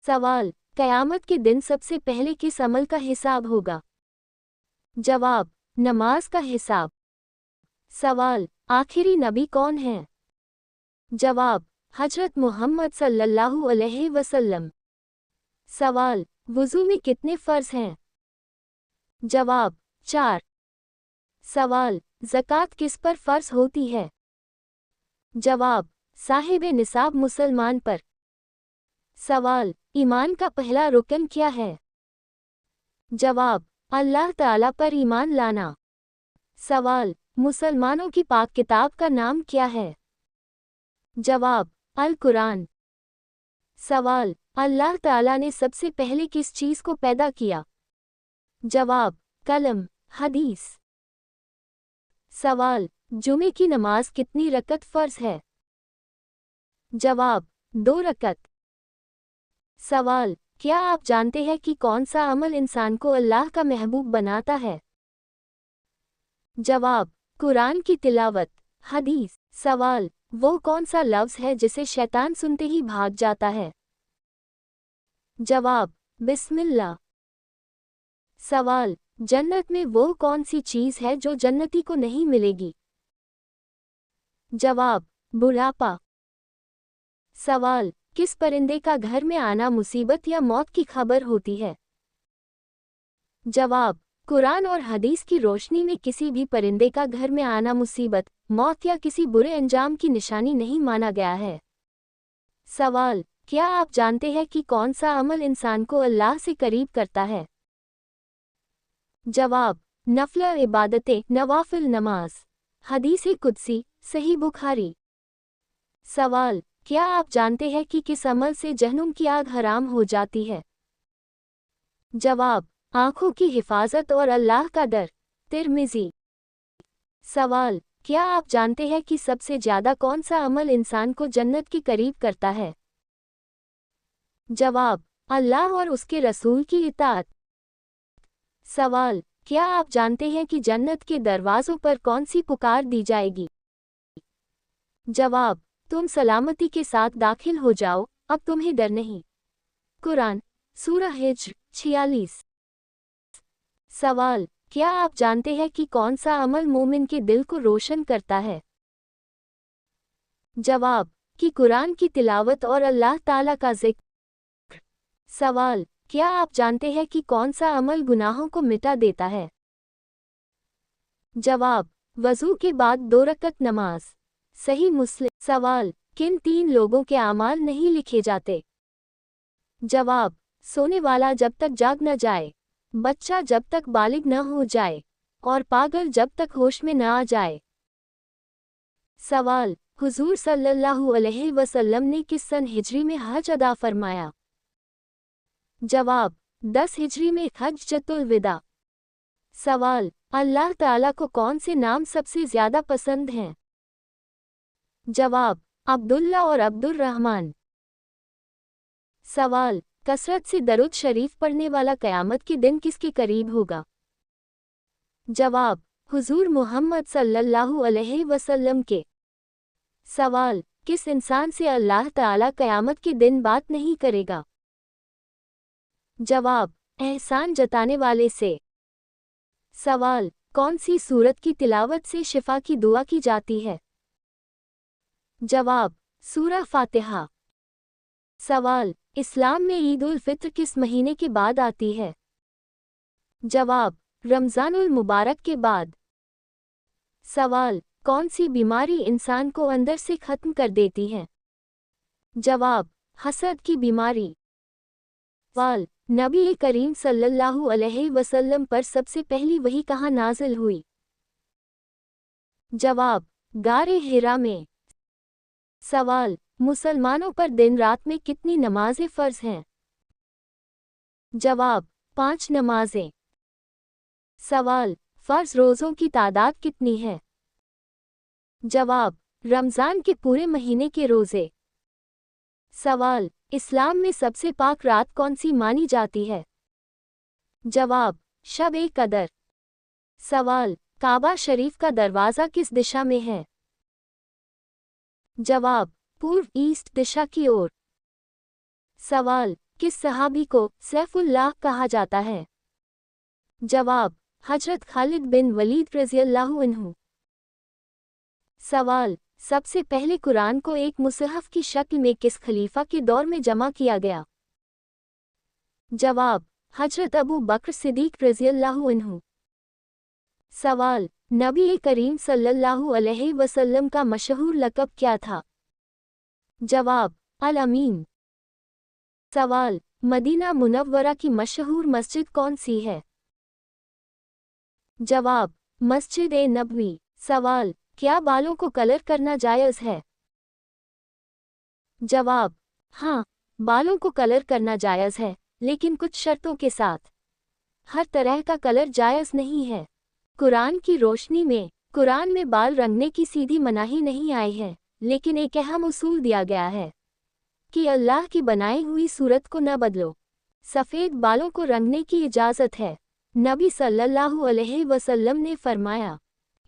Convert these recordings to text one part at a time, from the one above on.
सवाल, क़यामत के दिन सबसे पहले किस अमल का हिसाब होगा? जवाब, नमाज का हिसाब। सवाल, आखिरी नबी कौन है? जवाब, हजरत मोहम्मद सल्लल्लाहु अलैहि वसल्लम। सवाल, वुज़ू में कितने फ़र्ज़ हैं? जवाब, 4। सवाल, ज़कात किस पर फ़र्ज़ होती है? जवाब, साहिबे निसाब मुसलमान पर। सवाल, ईमान का पहला रुकन क्या है? जवाब, अल्लाह ताला पर ईमान लाना। सवाल, मुसलमानों की पाक किताब का नाम क्या है? जवाब, अल कुरान। सवाल, अल्लाह ताला ने सबसे पहले किस चीज़ को पैदा किया? जवाब, कलम। हदीस। सवाल, जुमे की नमाज कितनी रकत फ़र्ज़ है? जवाब, 2 रकत। सवाल, क्या आप जानते हैं कि कौन सा अमल इंसान को अल्लाह का महबूब बनाता है? जवाब, कुरान की तिलावत। हदीस। सवाल, वो कौन सा लफ्ज़ है जिसे शैतान सुनते ही भाग जाता है? जवाब, बिस्मिल्लाह। सवाल, जन्नत में वो कौन सी चीज़ है जो जन्नती को नहीं मिलेगी? जवाब, बुढ़ापा। सवाल, किस परिंदे का घर में आना मुसीबत या मौत की खबर होती है? जवाब, कुरान और हदीस की रोशनी में किसी भी परिंदे का घर में आना मुसीबत, मौत या किसी बुरे अंजाम की निशानी नहीं माना गया है। सवाल, क्या आप जानते हैं कि कौन सा अमल इंसान को अल्लाह से करीब करता है? जवाब, नफल इबादतें, नवाफिल नमाज। हदीस कुदसी, सही बुखारी। सवाल, क्या आप जानते हैं कि किस अमल से जहन्नुम की आग हराम हो जाती है? जवाब, आँखों की हिफाजत और अल्लाह का डर। तिर्मिज़ी। सवाल, क्या आप जानते हैं कि सबसे ज़्यादा कौन सा अमल इंसान को जन्नत के करीब करता है? जवाब, अल्लाह और उसके रसूल की इताअत। सवाल, क्या आप जानते हैं कि जन्नत के दरवाज़ों पर कौन सी पुकार दी जाएगी? जवाब, तुम सलामती के साथ दाखिल हो जाओ, अब तुम्हें डर नहीं। कुरान, सूरह हिज्र 46। सवाल, क्या आप जानते हैं कि कौन सा अमल मोमिन के दिल को रोशन करता है? जवाब, कि कुरान की तिलावत और अल्लाह ताला का जिक्र। सवाल, क्या आप जानते हैं कि कौन सा अमल गुनाहों को मिटा देता है? जवाब, वज़ू के बाद 2 रकत नमाज। सही मुस्लिम। सवाल, किन 3 लोगों के आमाल नहीं लिखे जाते? जवाब, सोने वाला जब तक जाग न जाए, बच्चा जब तक बालिग न हो जाए, और पागल जब तक होश में न आ जाए। सवाल, हुजूर सल्लल्लाहु अलैहि वसल्लम ने किस सन हिजरी में हज अदा फरमाया? जवाब, 10 हिजरी में हज्जतुल विदा। सवाल, अल्लाह ताला को कौन से नाम सबसे ज़्यादा पसंद हैं? जवाब, अब्दुल्ला और अब्दुर रहमान। सवाल, कसरत से दरूद शरीफ पढ़ने वाला क़यामत के दिन किसके करीब होगा? जवाब, हुजूर मोहम्मद सल्लल्लाहु अलैहि वसल्लम के। सवाल, किस इंसान से अल्लाह ताला क़यामत के दिन बात नहीं करेगा? जवाब, एहसान जताने वाले से। सवाल, कौन सी सूरत की तिलावत से शिफा की दुआ की जाती है? जवाब, सूरह फातिहा। सवाल, इस्लाम में ईद उल फित्र किस महीने के बाद आती है? जवाब, रमज़ानुल मुबारक के बाद। सवाल, कौन सी बीमारी इंसान को अंदर से ख़त्म कर देती है? जवाब, हसद की बीमारी। सवाल, नबी करीम सल्लल्लाहु अलैहि वसल्लम पर सबसे पहली वही कहाँ नाज़िल हुई? जवाब, गारे हिरा में। सवाल, मुसलमानों पर दिन रात में कितनी नमाज़ें फ़र्ज़ हैं? जवाब, 5 नमाज़ें। सवाल, फ़र्ज़ रोज़ों की तादाद कितनी है? जवाब, रमज़ान के पूरे महीने के रोज़े। सवाल, इस्लाम में सबसे पाक रात कौन सी मानी जाती है? जवाब, शब-ए-क़दर। सवाल, काबा शरीफ का दरवाज़ा किस दिशा में है? जवाब, पूर्व ईस्ट दिशा की ओर। सवाल, किस सहाबी को सैफुल्लाह कहा जाता है? जवाब, हजरत खालिद बिन वलीद रज़ियल्लाहु अन्हु। सवाल, सबसे पहले कुरान को एक मुसहफ की शक्ल में किस खलीफा के दौर में जमा किया गया? जवाब, हजरत अबू बकर सिद्दीक रज़ियल्लाहु अन्हु। सवाल, नबी करीम सल्लल्लाहु अलैहि वसल्लम का मशहूर लक़ब क्या था? जवाब, अल अमीन। सवाल, मदीना मुनव्वरा की मशहूर मस्जिद कौन सी है? जवाब, मस्जिद ए नबवी। सवाल, क्या बालों को कलर करना जायज़ है? जवाब, हाँ, बालों को कलर करना जायज़ है, लेकिन कुछ शर्तों के साथ। हर तरह का कलर जायज़ नहीं है। कुरान की रोशनी में कुरान में बाल रंगने की सीधी मनाही नहीं आई है, लेकिन एक अहम उसूल दिया गया है कि अल्लाह की बनाई हुई सूरत को न बदलो। सफ़ेद बालों को रंगने की इजाज़त है। नबी सल्लल्लाहु अलैहि वसल्लम ने फरमाया,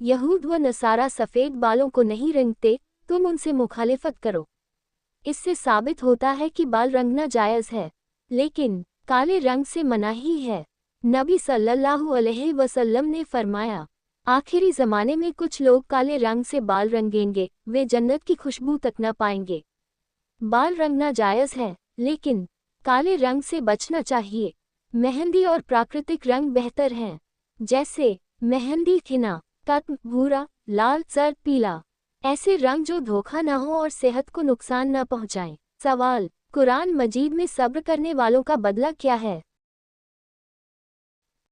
यहूद व नसारा सफ़ेद बालों को नहीं रंगते, तुम उनसे मुखालिफत करो। इससे साबित होता है कि बाल रंगना जायज़ है, लेकिन काले रंग से मनाही है। नबी सल्लल्लाहु अलैहि वसल्लम ने फरमाया, आखिरी ज़माने में कुछ लोग काले रंग से बाल रंगेंगे, वे जन्नत की खुशबू तक न पाएंगे। बाल रंगना जायज़ है, लेकिन काले रंग से बचना चाहिए। मेहंदी और प्राकृतिक रंग बेहतर हैं, जैसे मेहंदी खिना, कत्म, भूरा, लाल, जर्द, पीला। ऐसे रंग जो धोखा न हो और सेहत को नुकसान न पहुंचाएं। सवाल, कुरान मजीद में सब्र करने वालों का बदला क्या है?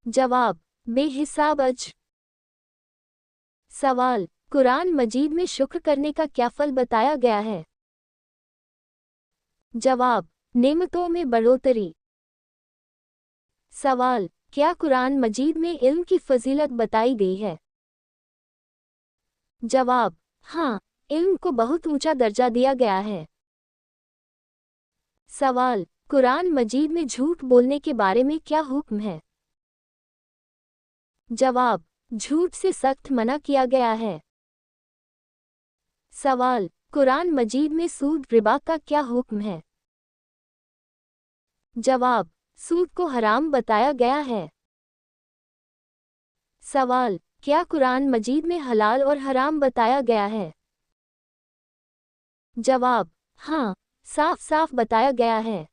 जवाब, बेहिसाब अज्र। सवाल, कुरान मजीद में शुक्र करने का क्या फल बताया गया है? जवाब, नेमतों में बढ़ोतरी। सवाल, क्या कुरान मजीद में इल्म की फजीलत बताई गई है? जवाब, हाँ, इल्म को बहुत ऊंचा दर्जा दिया गया है। सवाल, कुरान मजीद में झूठ बोलने के बारे में क्या हुक्म है? जवाब, झूठ से सख्त मना किया गया है। सवाल, कुरान मजीद में सूद रिबा का क्या हुक्म है? जवाब, सूद को हराम बताया गया है। सवाल, क्या कुरान मजीद में हलाल और हराम बताया गया है? जवाब, हाँ, साफ साफ बताया गया है।